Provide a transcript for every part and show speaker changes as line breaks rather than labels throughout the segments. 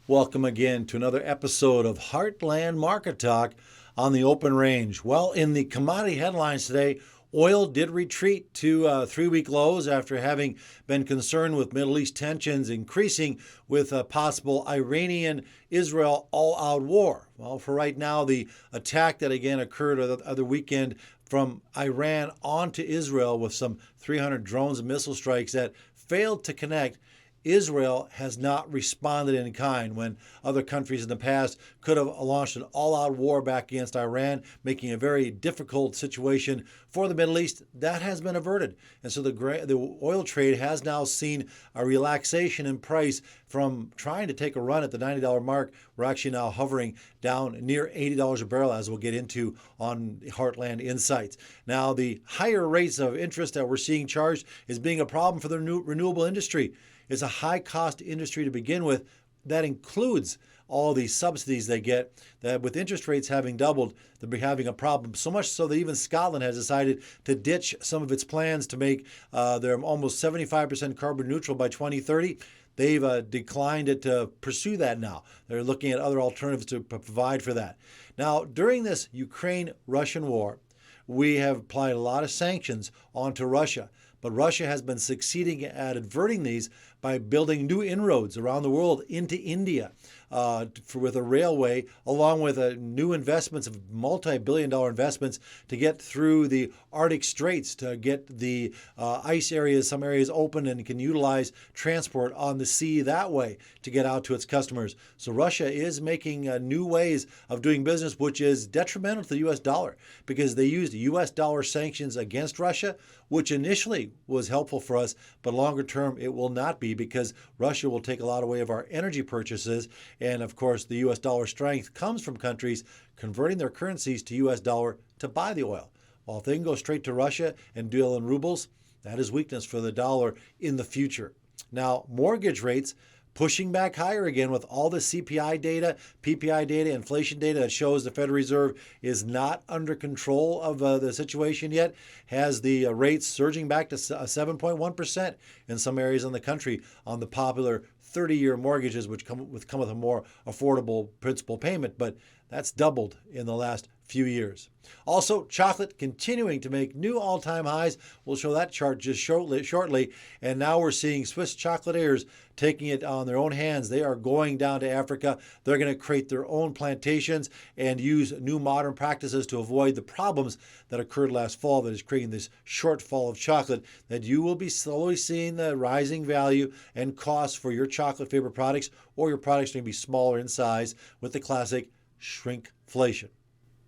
Welcome again to another episode of Heartland Market Talk on the open range. Well, in the commodity headlines today, oil did retreat to three-week lows after having been concerned with Middle East tensions increasing with a possible Iranian-Israel all-out war. Well, for right now, the attack that again occurred the other weekend from Iran onto Israel with some 300 drones and missile strikes that failed to connect. Israel has not responded in kind when other countries in the past could have launched an all-out war back against Iran, making a very difficult situation for the Middle East. That has been averted. And so the oil trade has now seen a relaxation in price from trying to take a run at the $90 mark. We're actually now hovering down near $80 a barrel, as we'll get into on Heartland Insights. Now, the higher rates of interest that we're seeing charged is being a problem for the renewable industry. It's a high-cost industry to begin with. That includes all the subsidies they get. That with interest rates having doubled, they're having a problem. So much so that even Scotland has decided to ditch some of its plans to make them almost 75% carbon neutral by 2030. They've declined it to pursue that now. They're looking at other alternatives to provide for that. Now, during this Ukraine-Russian war, we have applied a lot of sanctions onto Russia. But Russia has been succeeding at averting these by building new inroads around the world into India with a railway, along with new investments of multi-billion-dollar investments to get through the Arctic Straits, to get the ice areas, some areas open and can utilize transport on the sea that way to get out to its customers. So Russia is making new ways of doing business, which is detrimental to the U.S. dollar because they used U.S. dollar sanctions against Russia, which initially was helpful for us, but longer term it will not be because Russia will take a lot away of our energy purchases. And of course, the U.S. dollar strength comes from countries converting their currencies to U.S. dollar to buy the oil. While if they can go straight to Russia and deal in rubles, that is weakness for the dollar in the future. Now, mortgage rates pushing back higher again with all the CPI data, PPI data, inflation data that shows the Federal Reserve is not under control of the situation yet, has the rates surging back to 7.1% in some areas in the country on the popular 30-year mortgages, which come with a more affordable principal payment, but that's doubled in the last few years. Also, chocolate continuing to make new all-time highs. We'll show that chart just shortly. And now we're seeing Swiss chocolatiers taking it on their own hands. They are going down to Africa. They're going to create their own plantations and use new modern practices to avoid the problems that occurred last fall that is creating this shortfall of chocolate that you will be slowly seeing the rising value and costs for your chocolate favorite products, or your products are going to be smaller in size with the classic shrinkflation.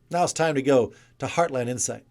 Now it's time to go to Heartland Insight.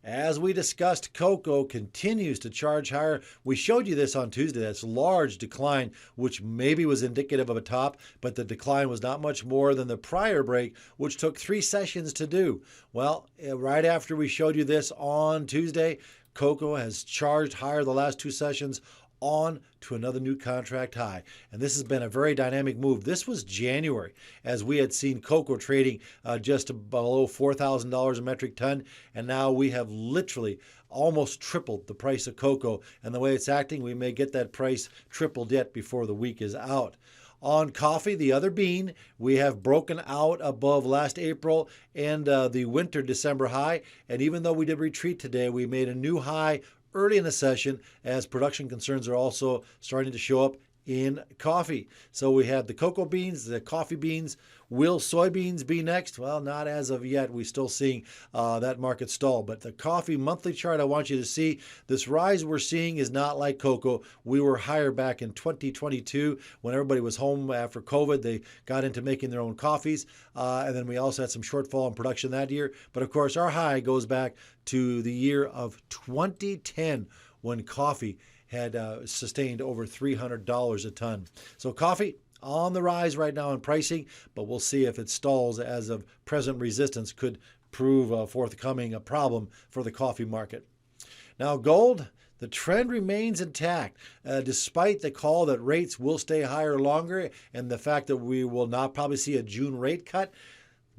As we discussed, cocoa continues to charge higher. We showed you this on Tuesday, that's large decline, which maybe was indicative of a top, but the decline was not much more than the prior break, which took 3 sessions to do. Well, right after we showed you this on Tuesday, cocoa has charged higher the last 2 sessions, on to another new contract high. And this has been a very dynamic move. This was January, as we had seen cocoa trading just below $4,000 a metric ton. And now we have literally almost tripled the price of cocoa. And the way it's acting, we may get that price tripled yet before the week is out. On coffee, the other bean, we have broken out above last April and the winter December high. And even though we did retreat today, we made a new high early in the session as production concerns are also starting to show up in coffee. So we have the cocoa beans, the coffee beans. Will soybeans be next? Well, not as of yet. We're still seeing that market stall. But the coffee monthly chart, I want you to see this rise we're seeing is not like cocoa. We were higher back in 2022 when everybody was home after COVID. They got into making their own coffees. And then we also had some shortfall in production that year. But of course, our high goes back to the year of 2010 when coffee had sustained over $300 a ton. So coffee on the rise right now in pricing, but we'll see if it stalls as of present resistance could prove forthcoming a problem for the coffee market. Now gold, the trend remains intact despite the call that rates will stay higher longer and the fact that we will not probably see a June rate cut.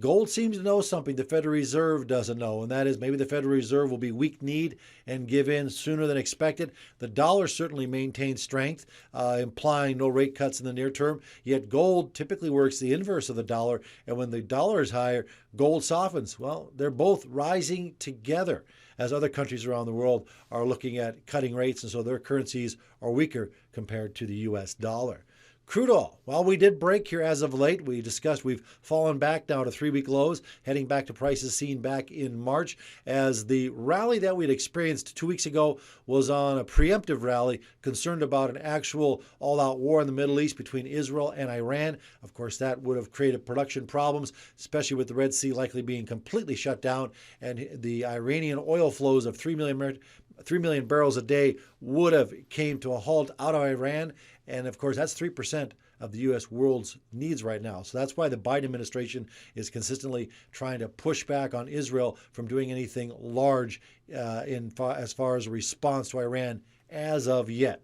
Gold seems to know something the Federal Reserve doesn't know, and that is maybe the Federal Reserve will be weak-kneed and give in sooner than expected. The dollar certainly maintains strength, implying no rate cuts in the near term, yet gold typically works the inverse of the dollar, and when the dollar is higher, gold softens. Well, they're both rising together as other countries around the world are looking at cutting rates, and so their currencies are weaker compared to the U.S. dollar. Crude oil, well, we did break here as of late. We discussed we've fallen back down to 3-week lows, heading back to prices seen back in March, as the rally that we'd experienced 2 weeks ago was on a preemptive rally, concerned about an actual all-out war in the Middle East between Israel and Iran. Of course, that would have created production problems, especially with the Red Sea likely being completely shut down, and the Iranian oil flows of 3 million barrels a day would have came to a halt out of Iran. And of course, that's 3% of the U.S. world's needs right now. So that's why the Biden administration is consistently trying to push back on Israel from doing anything large as far as a response to Iran as of yet.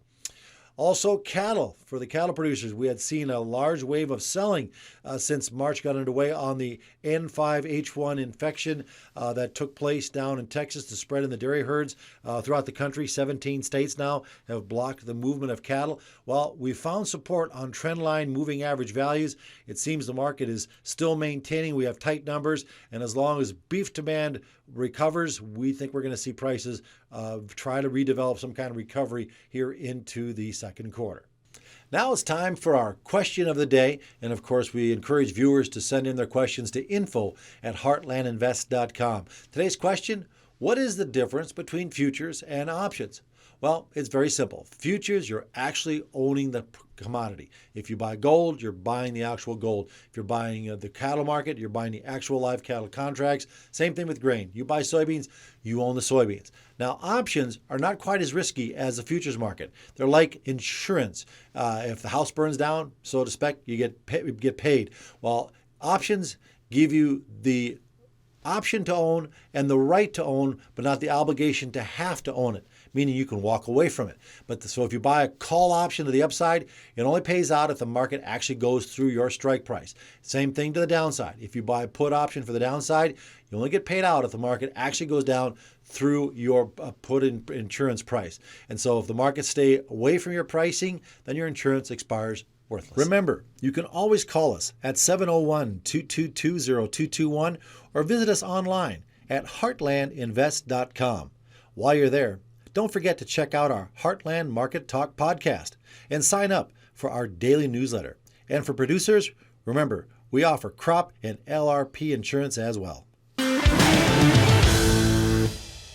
Also, cattle. For the cattle producers, we had seen a large wave of selling since March got underway on the N5H1 infection that took place down in Texas to spread in the dairy herds throughout the country. 17 states now have blocked the movement of cattle. Well, we found support on trendline moving average values. It seems the market is still maintaining. We have tight numbers, and as long as beef demand recovers, we think we're going to see prices try to redevelop some kind of recovery here into the second quarter. Now it's time for our question of the day. And of course, we encourage viewers to send in their questions to info@heartlandinvest.com. Today's question: what is the difference between futures and options? Well, it's very simple. Futures, you're actually owning the commodity. If you buy gold, you're buying the actual gold. If you're buying the cattle market, you're buying the actual live cattle contracts. Same thing with grain. You buy soybeans, you own the soybeans. Now, options are not quite as risky as the futures market. They're like insurance. If the house burns down, so to speak, you get paid. Well, options give you the option to own and the right to own, but not the obligation to have to own it, meaning you can walk away from it. So if you buy a call option to the upside, it only pays out if the market actually goes through your strike price. Same thing to the downside. If you buy a put option for the downside, you only get paid out if the market actually goes down through your put in insurance price. And so if the markets stay away from your pricing, then your insurance expires worthless. Remember, you can always call us at 701-222-0221 or visit us online at heartlandinvest.com. While you're there, don't forget to check out our Heartland Market Talk podcast and sign up for our daily newsletter. And for producers, remember, we offer crop and LRP insurance as well.